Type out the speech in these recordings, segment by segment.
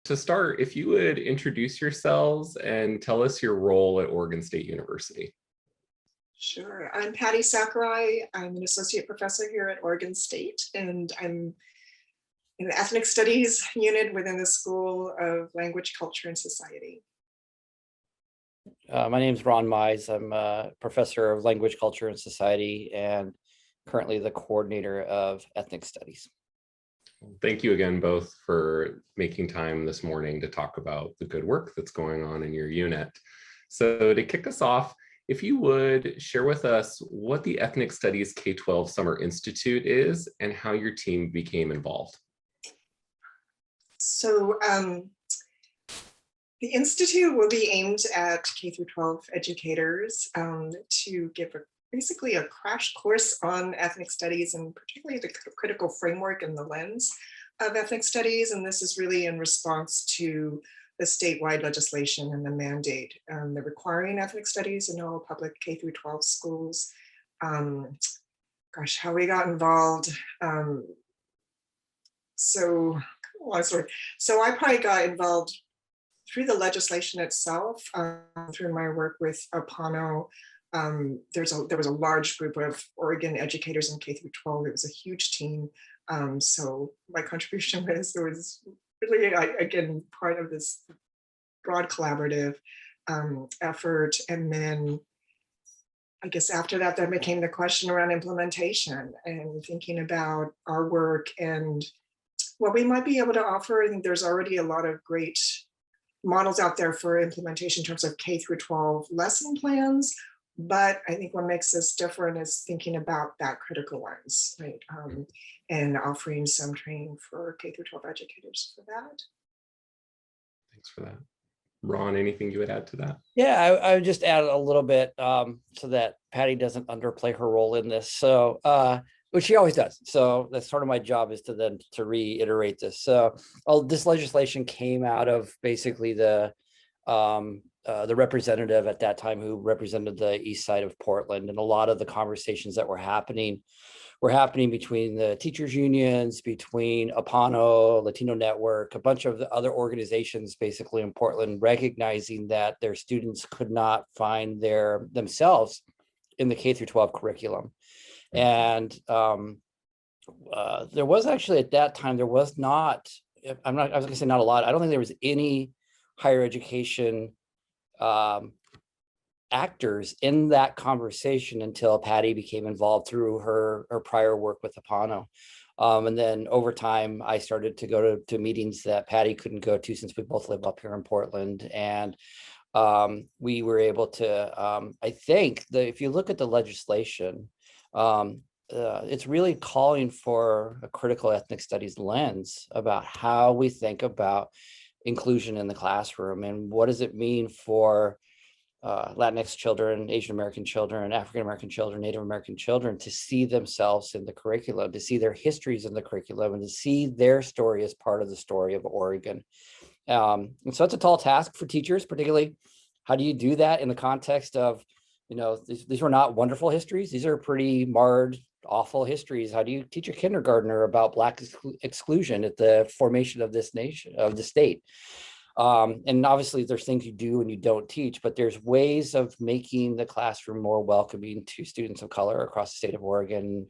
To start, if you would introduce yourselves and tell us your role at Oregon State University. Sure. I'm Patti Sakuraiand. I'm an associate professor here at Oregon State, and I'm in the Ethnic Studies unit within the School of Language, Culture, and Society. My name is Ron Mize. I'm a professor of language, culture, and society, and currently the coordinator of ethnic studies. Thank you again both for making time this morning to talk about the good work that's going on in your unit. So to kick us off, if you would share with us what the Ethnic Studies K-12 Summer Institute is and how your team became involved. So the Institute will be aimed at K-12 educators to give basically a crash course on ethnic studies, and particularly the critical framework and the lens of ethnic studies. And this is really in response to the statewide legislation and the mandate they're requiring ethnic studies in all public K-12 schools. Gosh, how we got involved. So I probably got involved through the legislation itself, through my work with Apano. There was a large group of Oregon educators in K-12. It was a huge team. So my contribution was really, again, part of this broad collaborative effort. And then I guess after that, that became the question around implementation and thinking about our work and what we might be able to offer. I think there's already a lot of great models out there for implementation in terms of K-12 lesson plans. But I think what makes us different is thinking about that critical lens, right? And offering some training for K-12 educators for that. Thanks for that. Ron, anything you would add to that? Yeah, I would just add a little bit so that Patti doesn't underplay her role in this. So, which she always does. So that's sort of my job, is to reiterate this. So this legislation came out of basically the representative at that time who represented the east side of Portland, and a lot of the conversations that were happening between the teachers unions, between Apano, Latino Network, a bunch of the other organizations basically in Portland, recognizing that their students could not find themselves in the K-12 curriculum. And there was actually at that time, there was not, I was gonna say not a lot. I don't think there was any higher education actors in that conversation until Patti became involved through her prior work with Apano. And then over time, I started to go to meetings that Patti couldn't go to, since we both live up here in Portland. And we were able to, I think that if you look at the legislation, it's really calling for a critical ethnic studies lens about how we think about inclusion in the classroom, and what does it mean for Latinx children, Asian American children, African American children, Native American children to see themselves in the curriculum, to see their histories in the curriculum, and to see their story as part of the story of Oregon. And so it's a tall task for teachers, particularly. How do you do that in the context of, these were not wonderful histories. These are pretty marred, awful histories. How do you teach a kindergartner about Black exclusion at the formation of this nation, of the state? And obviously there's things you do and you don't teach, but there's ways of making the classroom more welcoming to students of color across the state of Oregon.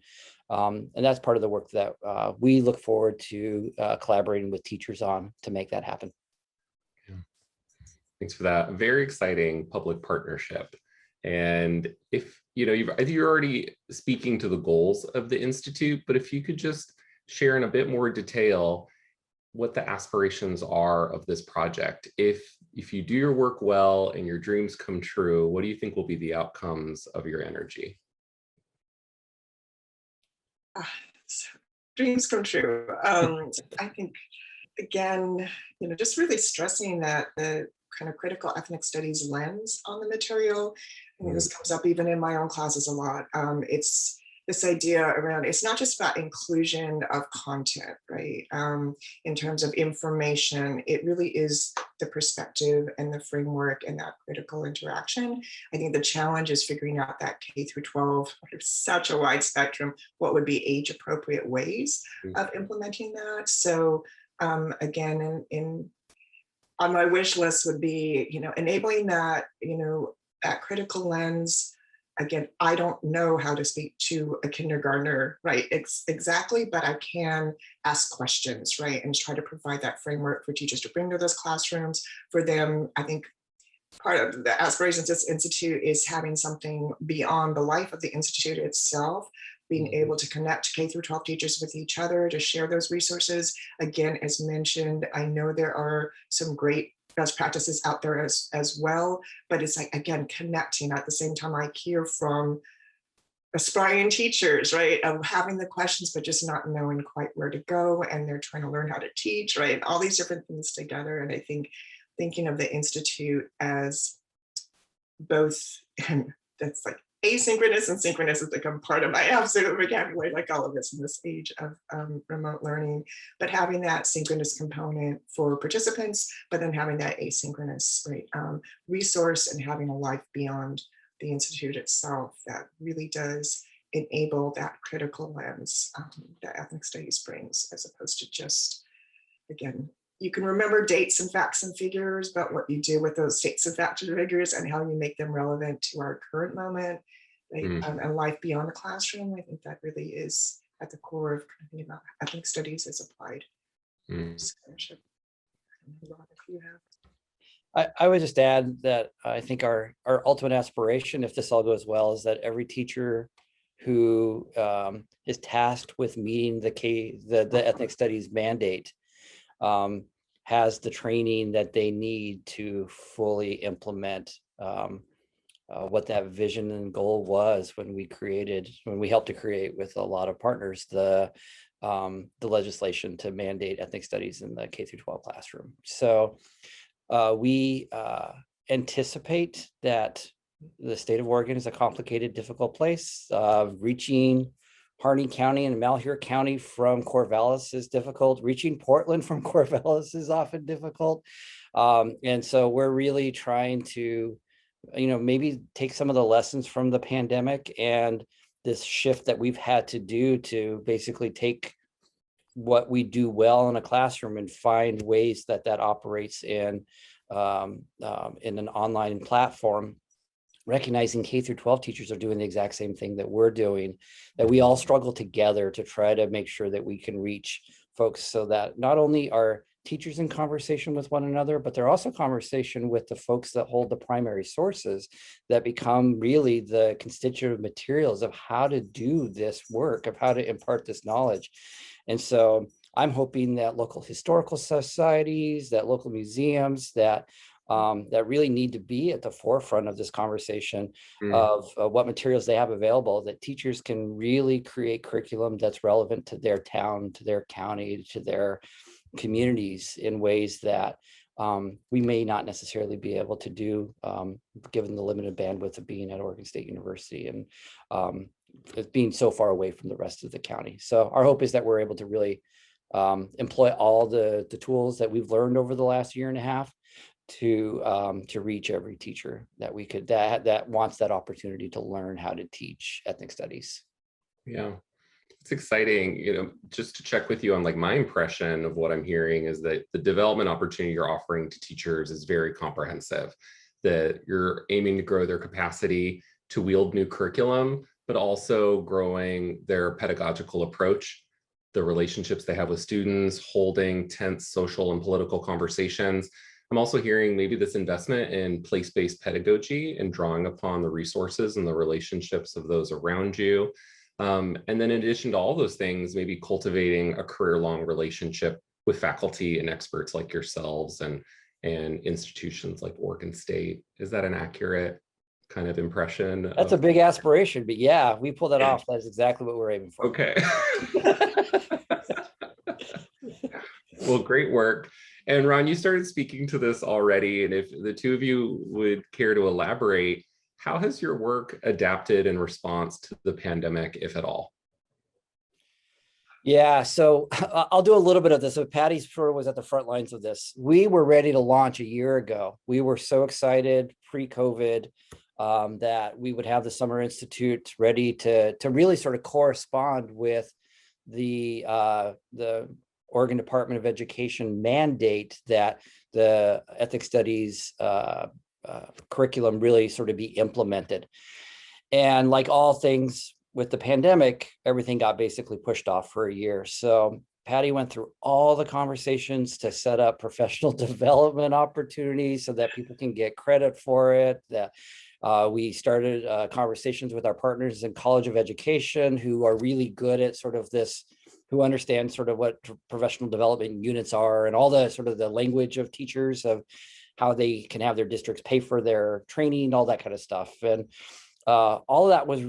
And that's part of the work that we look forward to collaborating with teachers on to make that happen. Yeah. Thanks for that. Very exciting public partnership. And if you're already speaking to the goals of the Institute, but if you could just share in a bit more detail what the aspirations are of this project. If you do your work well and your dreams come true, what do you think will be the outcomes of your energy? Dreams come true. I think, again, just really stressing that the kind of critical ethnic studies lens on the material. I mean, this comes up even in my own classes a lot. It's this idea around, it's not just about inclusion of content, right? In terms of information, it really is the perspective and the framework and that critical interaction. I think the challenge is figuring out that K through 12, such a wide spectrum, what would be age appropriate ways of implementing that. So again, in on my wish list would be, enabling that, that critical lens. Again, I don't know how to speak to a kindergartner, right? Exactly, but I can ask questions, right? And try to provide that framework for teachers to bring to those classrooms. For them, I think part of the aspirations of this institute is having something beyond the life of the institute itself, being able to connect K through 12 teachers with each other, to share those resources. Again, as mentioned, I know there are some great best practices out there as well, but it's like, again, connecting. At the same time, I hear from aspiring teachers, right, of having the questions, but just not knowing quite where to go, and they're trying to learn how to teach, right, and all these different things together. And I think thinking of the Institute as both, and that's like asynchronous and synchronous has become part of my absolute vocabulary, like all of us in this age of remote learning, but having that synchronous component for participants, but then having that asynchronous, right, resource, and having a life beyond the Institute itself that really does enable that critical lens that ethnic studies brings, as opposed to just, again, you can remember dates and facts and figures, but what you do with those dates and facts and figures and how you make them relevant to our current moment, right, and life beyond the classroom, I think that really is at the core of kind of thinking about ethnic studies as applied scholarship. I would just add that I think our ultimate aspiration, if this all goes well, is that every teacher who is tasked with meeting the ethnic studies mandate has the training that they need to fully implement what that vision and goal was when we helped to create with a lot of partners the legislation to mandate ethnic studies in the K through 12 classroom. So we anticipate that the state of Oregon is a complicated, difficult place. Reaching Harney County and Malheur County from Corvallis is difficult. Reaching Portland from Corvallis is often difficult. And so we're really trying to, maybe take some of the lessons from the pandemic and this shift that we've had to do to basically take what we do well in a classroom and find ways that operates in an online platform, recognizing K through 12 teachers are doing the exact same thing that we're doing, that we all struggle together to try to make sure that we can reach folks, so that not only are teachers in conversation with one another, but they're also conversation with the folks that hold the primary sources that become really the constitutive materials of how to do this work, of how to impart this knowledge. And so I'm hoping that local historical societies, that local museums, that really need to be at the forefront of this conversation of what materials they have available, that teachers can really create curriculum that's relevant to their town, to their county, to their communities in ways that we may not necessarily be able to do, given the limited bandwidth of being at Oregon State University and being so far away from the rest of the county. So our hope is that we're able to really employ all the tools that we've learned over the last year and a half to reach every teacher that we could, that wants that opportunity to learn how to teach ethnic studies. Yeah, it's exciting. Just to check with you on, like, my impression of what I'm hearing is that the development opportunity you're offering to teachers is very comprehensive, that you're aiming to grow their capacity to wield new curriculum, but also growing their pedagogical approach, the relationships they have with students, holding tense social and political conversations. I'm also hearing maybe this investment in place-based pedagogy and drawing upon the resources and the relationships of those around you. And then in addition to all those things, maybe cultivating a career-long relationship with faculty and experts like yourselves and institutions like Oregon State. Is that an accurate kind of impression? That's a big aspiration, but yeah, we pull that off. That's exactly what we're aiming for. Okay. Well, great work. And Ron, you started speaking to this already, and if the two of you would care to elaborate, how has your work adapted in response to the pandemic, if at all? Yeah, so I'll do a little bit of this. So Patti was at the front lines of this. We were ready to launch a year ago. We were so excited pre-COVID that we would have the Summer Institute ready to really sort of correspond with the Oregon Department of Education mandate that the ethnic studies curriculum really sort of be implemented. And like all things with the pandemic, everything got basically pushed off for a year. So Patti went through all the conversations to set up professional development opportunities so that people can get credit for it. That we started conversations with our partners in College of Education who are really good at sort of this, who understand sort of what professional development units are and all the sort of the language of teachers of how they can have their districts pay for their training, all that kind of stuff. And all of that was,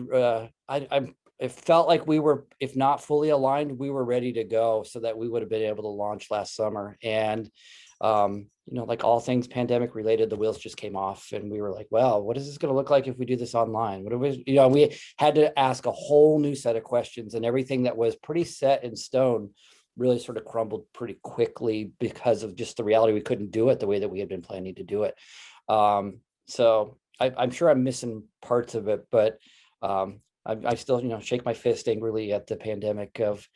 it felt like we were, if not fully aligned, we were ready to go so that we would have been able to launch last summer. And, like all things pandemic related, the wheels just came off and we were like, well, what is this going to look like if we do this online? What do we, we had to ask a whole new set of questions, and everything that was pretty set in stone really sort of crumbled pretty quickly because of just the reality we couldn't do it the way that we had been planning to do it. So I'm sure I'm missing parts of it, but I still, shake my fist angrily at the pandemic of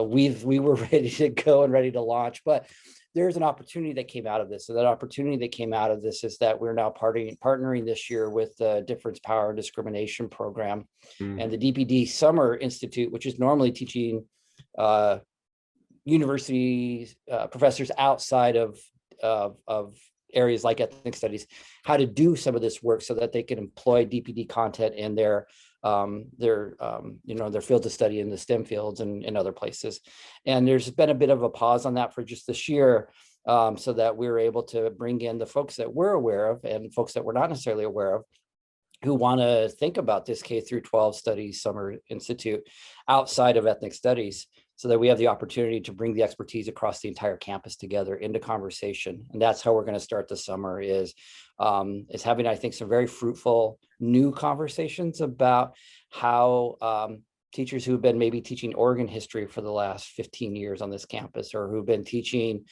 we were ready to go and ready to launch, but there's an opportunity that came out of this. So that opportunity that came out of this is that we're now partnering this year with the Difference, Power, and Discrimination program and the DPD Summer Institute, which is normally teaching university professors outside of areas like ethnic studies, how to do some of this work so that they can employ DPD content in their field of study in the STEM fields and in other places. And there's been a bit of a pause on that for just this year, so that we were able to bring in the folks that we're aware of and folks that we're not necessarily aware of, who want to think about this K-12 Studies Summer Institute outside of ethnic studies, so that we have the opportunity to bring the expertise across the entire campus together into conversation. And that's how we're going to start the summer, is having, I think, some very fruitful new conversations about how teachers who've been maybe teaching Oregon history for the last 15 years on this campus, or who've been teaching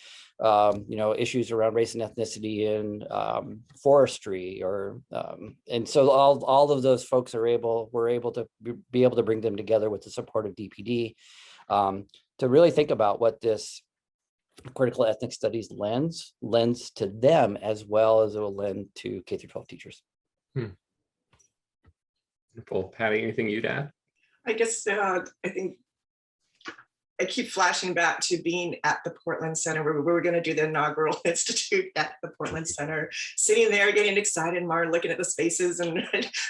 issues around race and ethnicity in forestry, or and so all of those folks we're able to be able to bring them together with the support of DPD, to really think about what this critical ethnic studies lends to them, as well as it will lend to K-12 teachers. Wonderful. Patti, anything you'd add? I guess I think I keep flashing back to being at the Portland Center, where we were going to do the inaugural institute at the Portland Center, sitting there getting excited, Martin looking at the spaces, and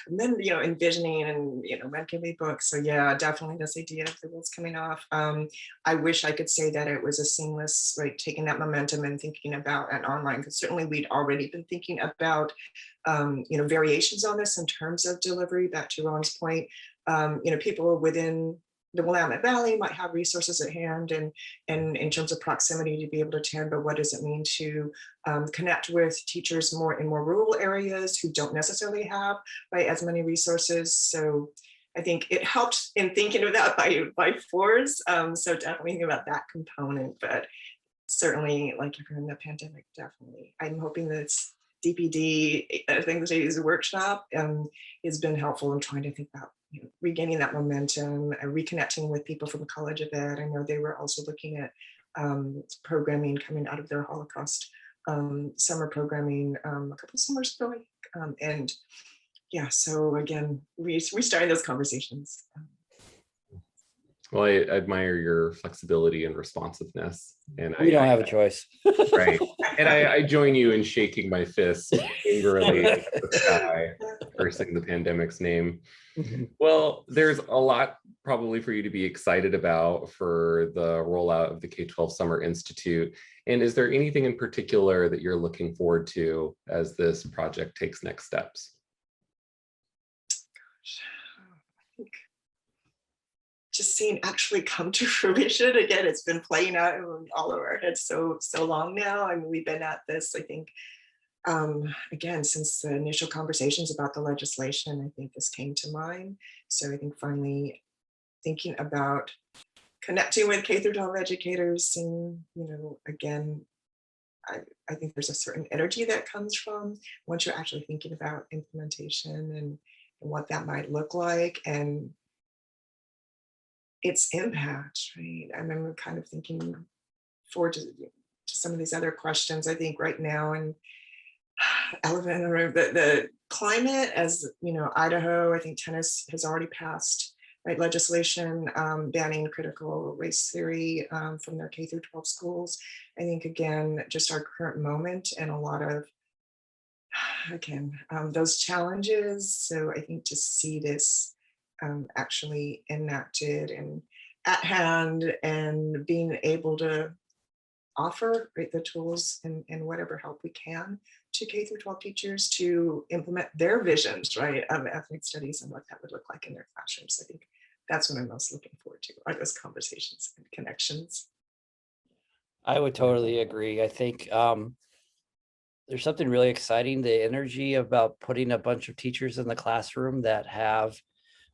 then envisioning, and when can we book? So yeah, definitely this idea of the wheels coming off. I wish I could say that it was a seamless, like taking that momentum and thinking about an online, because certainly we'd already been thinking about variations on this in terms of delivery. Back to Ron's point, people within the Willamette Valley might have resources at hand and in terms of proximity to be able to attend, but what does it mean to connect with teachers more in more rural areas who don't necessarily have as many resources? So I think it helped in thinking of that by fours. So definitely thinking about that component, but certainly like during the pandemic, definitely. I'm hoping that DPD, I think today's workshop has been helpful in trying to think about regaining that momentum and reconnecting with people from the College of Ed. I know they were also looking at programming coming out of their Holocaust summer programming a couple of summers ago. And yeah, so again, restarting those conversations. Well, I admire your flexibility and responsiveness. And we don't have a choice. Right. And I join you in shaking my fist angrily at the sky, cursing the pandemic's name. Well, there's a lot probably for you to be excited about for the rollout of the K-12 Summer Institute. And is there anything in particular that you're looking forward to as this project takes next steps? Just seeing actually come to fruition. Again, it's been playing out in all of our heads so long now. I mean, we've been at this, I think, again, since the initial conversations about the legislation, I think this came to mind. So I think finally thinking about connecting with K-12 educators, and again, I think there's a certain energy that comes from once you're actually thinking about implementation and what that might look like, and its impact, right? I remember kind of thinking forward to some of these other questions. I think right now, and elephant in the room, the climate, as you know, Idaho, I think Tennessee has already passed right legislation banning critical race theory from their K through 12 schools. I think again, just our current moment and a lot of again those challenges. So I think to see this actually enacted and at hand and being able to offer right, the tools and whatever help we can to K through 12 teachers to implement their visions, right, of ethnic studies and what that would look like in their classrooms. I think that's what I'm most looking forward to, are those conversations and connections. I would totally agree. I think there's something really exciting, the energy about putting a bunch of teachers in the classroom that have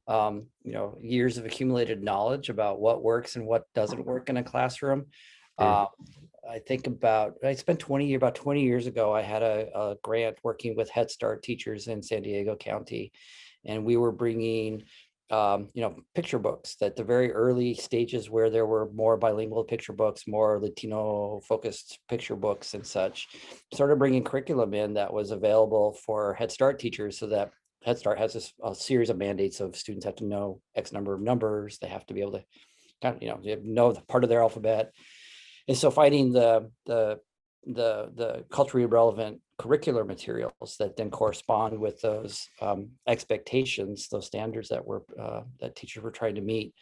you know, years of accumulated knowledge about what works and what doesn't work in a classroom. I think about, I spent about 20 years ago, I had a grant working with Head Start teachers in San Diego County, and we were bringing you know, picture books at the very early stages where there were more bilingual picture books, more Latino focused picture books and such, started bringing curriculum in that was available for Head Start teachers, so that Head Start has a series of mandates of students have to know X number of numbers. They have to be able to kind of, you know the part of their alphabet. And so finding the culturally relevant curricular materials that then correspond with those expectations, those standards that that teachers were trying to meet.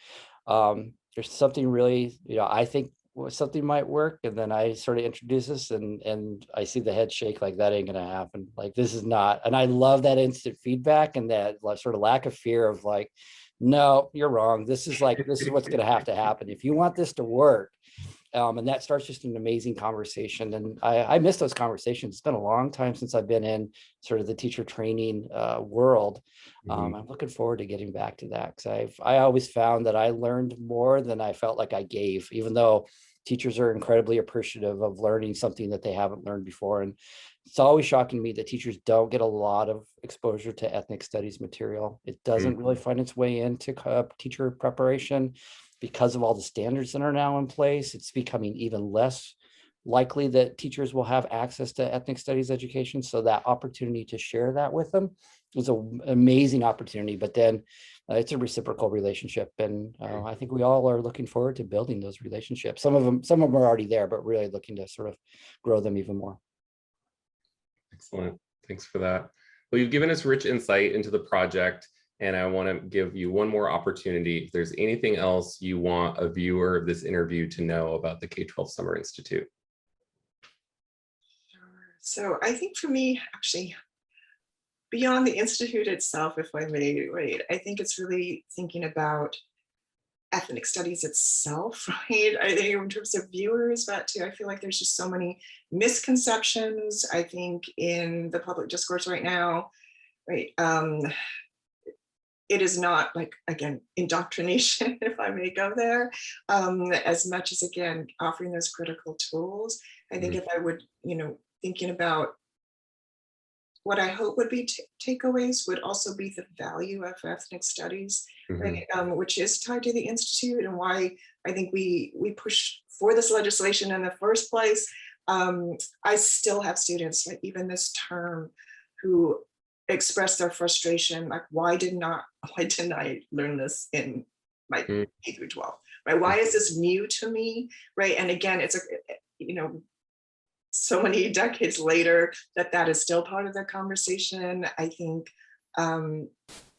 There's something really, you know, I think something might work, and then I sort of introduce this and I see the head shake like that ain't gonna happen. Like this is not, and I love that instant feedback and that sort of lack of fear of like, no, you're wrong. This is what's gonna have to happen. If you want this to work, and that starts just an amazing conversation. And I miss those conversations. It's been a long time since I've been in sort of the teacher training world. I'm looking forward to getting back to that, because I always found that I learned more than I felt like I gave, even though teachers are incredibly appreciative of learning something that they haven't learned before. And it's always shocking to me that teachers don't get a lot of exposure to ethnic studies material. It doesn't really find its way into teacher preparation. Because of all the standards that are now in place, it's becoming even less likely that teachers will have access to ethnic studies education. So that opportunity to share that with them is an amazing opportunity. But then it's a reciprocal relationship. And I think we all are looking forward to building those relationships. Some of them are already there, but really looking to sort of grow them even more. Excellent. Thanks for that. Well, you've given us rich insight into the project, and I want to give you one more opportunity. If there's anything else you want a viewer of this interview to know about the K-12 Summer Institute. So I think for me, actually, beyond the Institute itself, if I may, right, I think it's really thinking about ethnic studies itself, right? I think in terms of viewers, but too, I feel like there's just so many misconceptions, I think, in the public discourse right now, right? It is not like, again, indoctrination, if I may go there, as much as, again, offering those critical tools. I think if I would, you know, thinking about what I hope would be takeaways would also be the value of ethnic studies, right? Which is tied to the Institute, and why I think we push for this legislation in the first place. I still have students, like even this term, who express their frustration, like, why didn't I learn this in my K through 12, right? Why is this new to me, right? And again, it's you know, so many decades later that is still part of the conversation. I think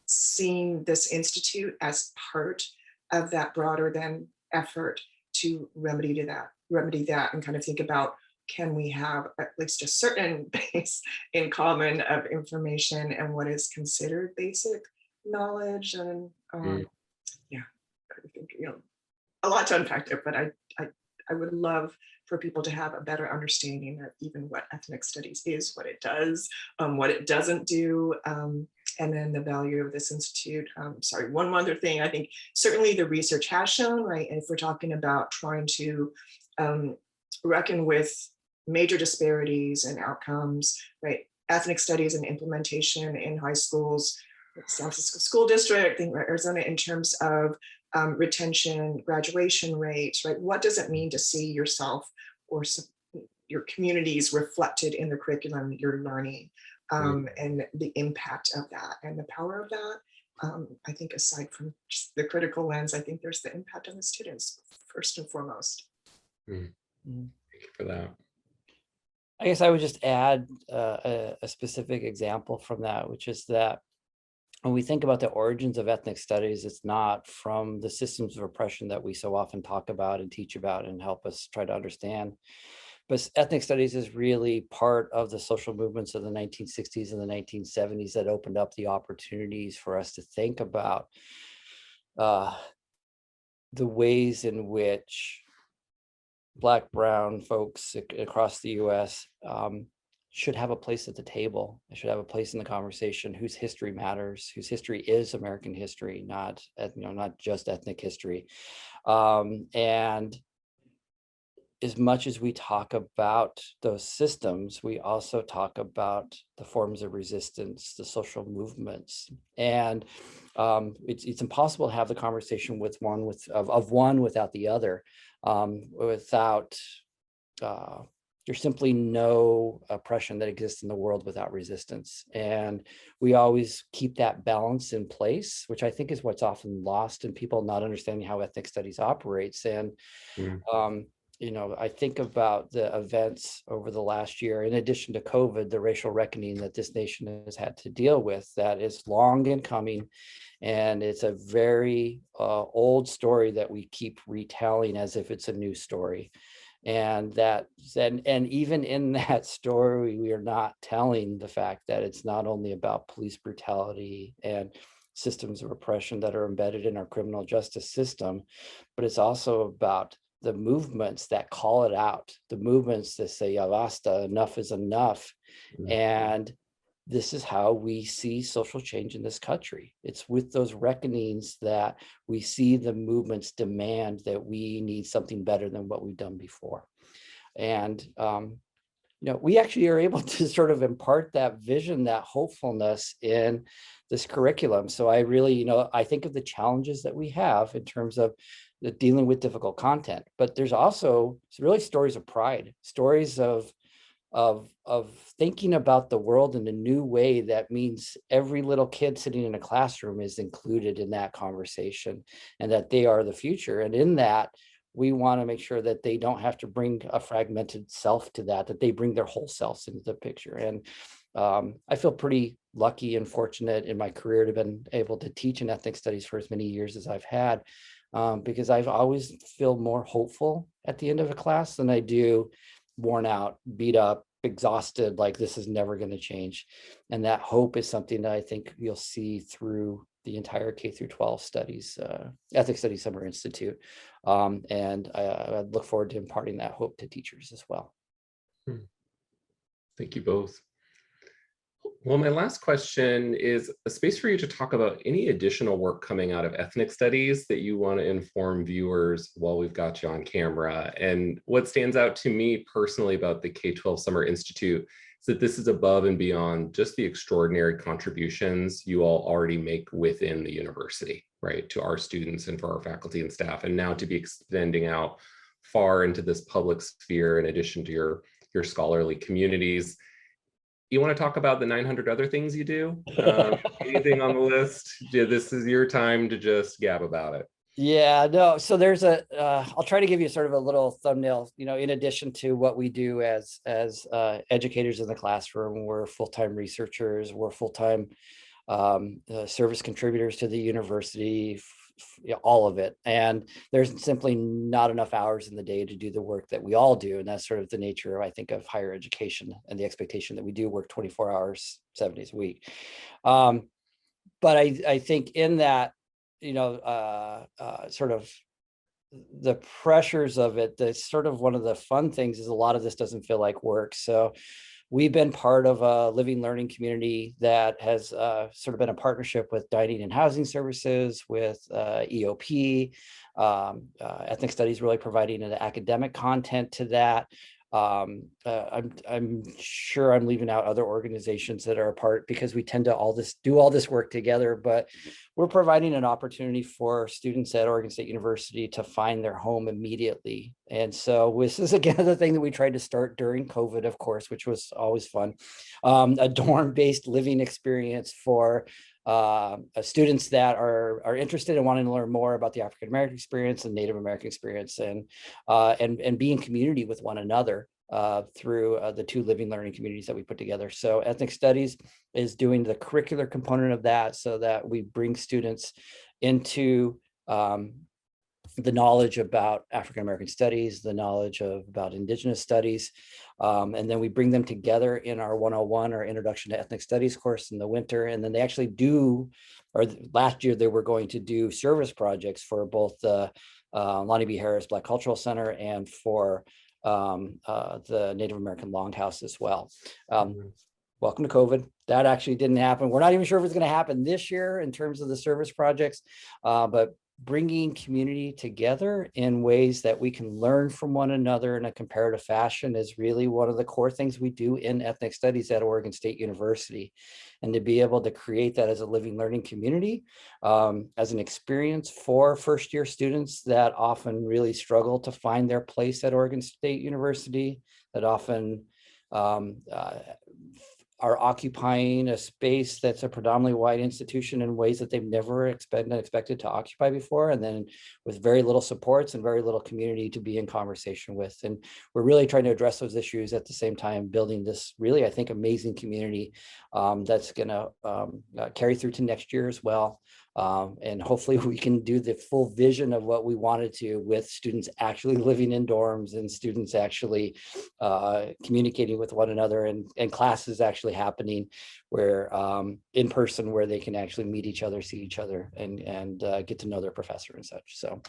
seeing this institute as part of that broader than effort to remedy that and kind of think about, can we have at least a certain base in common of information and what is considered basic knowledge? And yeah, I think, you know, a lot to unpack there, but I would love for people to have a better understanding of even what ethnic studies is, what it does, what it doesn't do, and then the value of this institute. Sorry, one other thing, I think certainly the research has shown, right, and if we're talking about trying to reckon with major disparities and outcomes, right, ethnic studies and implementation in high schools San Francisco School District, think about Arizona in terms of retention, graduation rates, right? What does it mean to see yourself or your communities reflected in the curriculum you're learning, and the impact of that and the power of that? I think aside from just the critical lens, I think there's the impact on the students first and foremost. Thank you for that. I guess I would just add a specific example from that, which is that when we think about the origins of ethnic studies, it's not from the systems of oppression that we so often talk about and teach about and help us try to understand. But ethnic studies is really part of the social movements of the 1960s and the 1970s that opened up the opportunities for us to think about the ways in which Black, brown folks across the US should have a place at the table. They should have a place in the conversation whose history matters, whose history is American history, not just ethnic history. And as much as we talk about those systems, we also talk about the forms of resistance, the social movements. And it's impossible to have the conversation with one without the other. There's simply no oppression that exists in the world without resistance. And we always keep that balance in place, which I think is what's often lost in people not understanding how ethnic studies operates. And I think about the events over the last year, in addition to COVID, the racial reckoning that this nation has had to deal with, that is long in coming. And it's a very old story that we keep retelling as if it's a new story. And even in that story, we are not telling the fact that it's not only about police brutality and systems of oppression that are embedded in our criminal justice system, but it's also about the movements that call it out, the movements that say, "Ya basta, enough is enough." And this is how we see social change in this country. It's with those reckonings that we see the movements demand that we need something better than what we've done before. And, we actually are able to sort of impart that vision, that hopefulness in this curriculum. So I really, I think of the challenges that we have in terms of dealing with difficult content, but there's also really stories of pride, stories of thinking about the world in a new way that means every little kid sitting in a classroom is included in that conversation and that they are the future. And in that, we want to make sure that they don't have to bring a fragmented self to that they bring their whole selves into the picture. And I feel pretty lucky and fortunate in my career to have been able to teach in ethnic studies for as many years as I've had, because I've always feel more hopeful at the end of a class than I do worn out, beat up, exhausted, like this is never going to change. And that hope is something that I think you'll see through the entire K-12 studies, Ethics Studies Summer Institute. And I look forward to imparting that hope to teachers as well. Thank you both. Well, my last question is a space for you to talk about any additional work coming out of ethnic studies that you want to inform viewers while we've got you on camera. And what stands out to me personally about the K-12 Summer Institute is that this is above and beyond just the extraordinary contributions you all already make within the university, right, to our students and for our faculty and staff, and now to be extending out far into this public sphere in addition to your scholarly communities. You want to talk about the 900 other things you do? Anything on the list? This is your time to just gab about it. Yeah, no. So there's I'll try to give you sort of a little thumbnail, in addition to what we do as educators in the classroom. We're full-time researchers, we're full-time service contributors to the university, all of it. And there's simply not enough hours in the day to do the work that we all do. And that's sort of the nature, I think, of higher education and the expectation that we do work 24 hours, 7 days a week. But I think in that, sort of the pressures of it, that's sort of one of the fun things is a lot of this doesn't feel like work. So we've been part of a living learning community that has sort of been a partnership with dining and housing services, with EOP, ethnic studies really providing an academic content to that. I'm sure I'm leaving out other organizations that are a part, because we tend to do all this work together, but we're providing an opportunity for students at Oregon State University to find their home immediately. And so this is again the thing that we tried to start during COVID, of course, which was always fun. A dorm-based living experience for students that are interested in wanting to learn more about the African American experience and Native American experience, and be in community with one another through the 2 living learning communities that we put together. So ethnic studies is doing the curricular component of that, so that we bring students into the knowledge about African American studies, the knowledge about Indigenous studies, and then we bring them together in our 101 or Introduction to Ethnic Studies course in the winter. And then they actually do, or last year they were going to do service projects for both the Lonnie B. Harris Black Cultural Center and for the Native American Longhouse as well. Welcome to COVID. That actually didn't happen. We're not even sure if it's going to happen this year in terms of the service projects, but bringing community together in ways that we can learn from one another in a comparative fashion is really one of the core things we do in ethnic studies at Oregon State University. And to be able to create that as a living learning community, as an experience for first-year students that often really struggle to find their place at Oregon State University, that often are occupying a space that's a predominantly white institution in ways that they've never expected to occupy before, and then with very little supports and very little community to be in conversation with. And we're really trying to address those issues at the same time, building this really, I think, amazing community that's going to carry through to next year as well. And hopefully we can do the full vision of what we wanted to, with students actually living in dorms and students actually communicating with one another, and classes actually happening where in person, where they can actually meet each other, see each other, and get to know their professor and such. So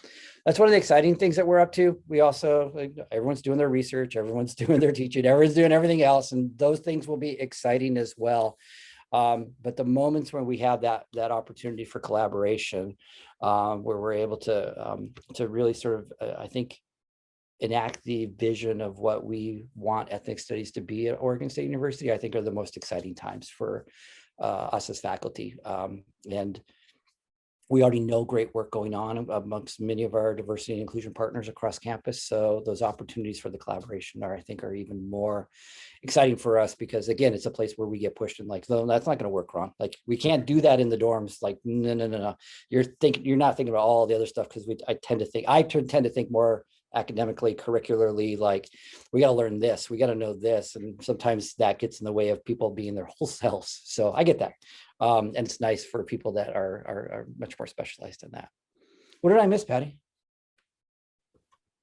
that's one of the exciting things that we're up to. We also, everyone's doing their research, everyone's doing their teaching, everyone's doing everything else, and those things will be exciting as well. But the moments when we have that opportunity for collaboration, where we're able to really sort of, I think, enact the vision of what we want ethnic studies to be at Oregon State University, I think are the most exciting times for us as faculty. And we already know great work going on amongst many of our diversity and inclusion partners across campus. So those opportunities for the collaboration I think are even more exciting for us, because again, it's a place where we get pushed and like, no, that's not going to work, Ron. Like, we can't do that in the dorms. Like, no. You're not thinking about all the other stuff, because I tend to think more academically, curricularly, like, we got to learn this, we got to know this. And sometimes that gets in the way of people being their whole selves. So I get that. And it's nice for people that are much more specialized in that. What did I miss, Patty?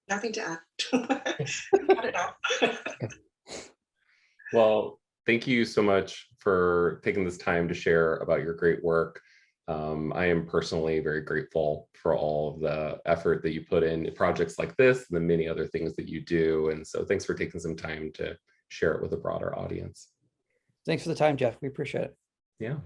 Nothing to add. Got it all. Well, thank you so much for taking this time to share about your great work. I am personally very grateful for all of the effort that you put in projects like this and the many other things that you do. And so thanks for taking some time to share it with a broader audience. Thanks for the time, Jeff. We appreciate it. Yeah.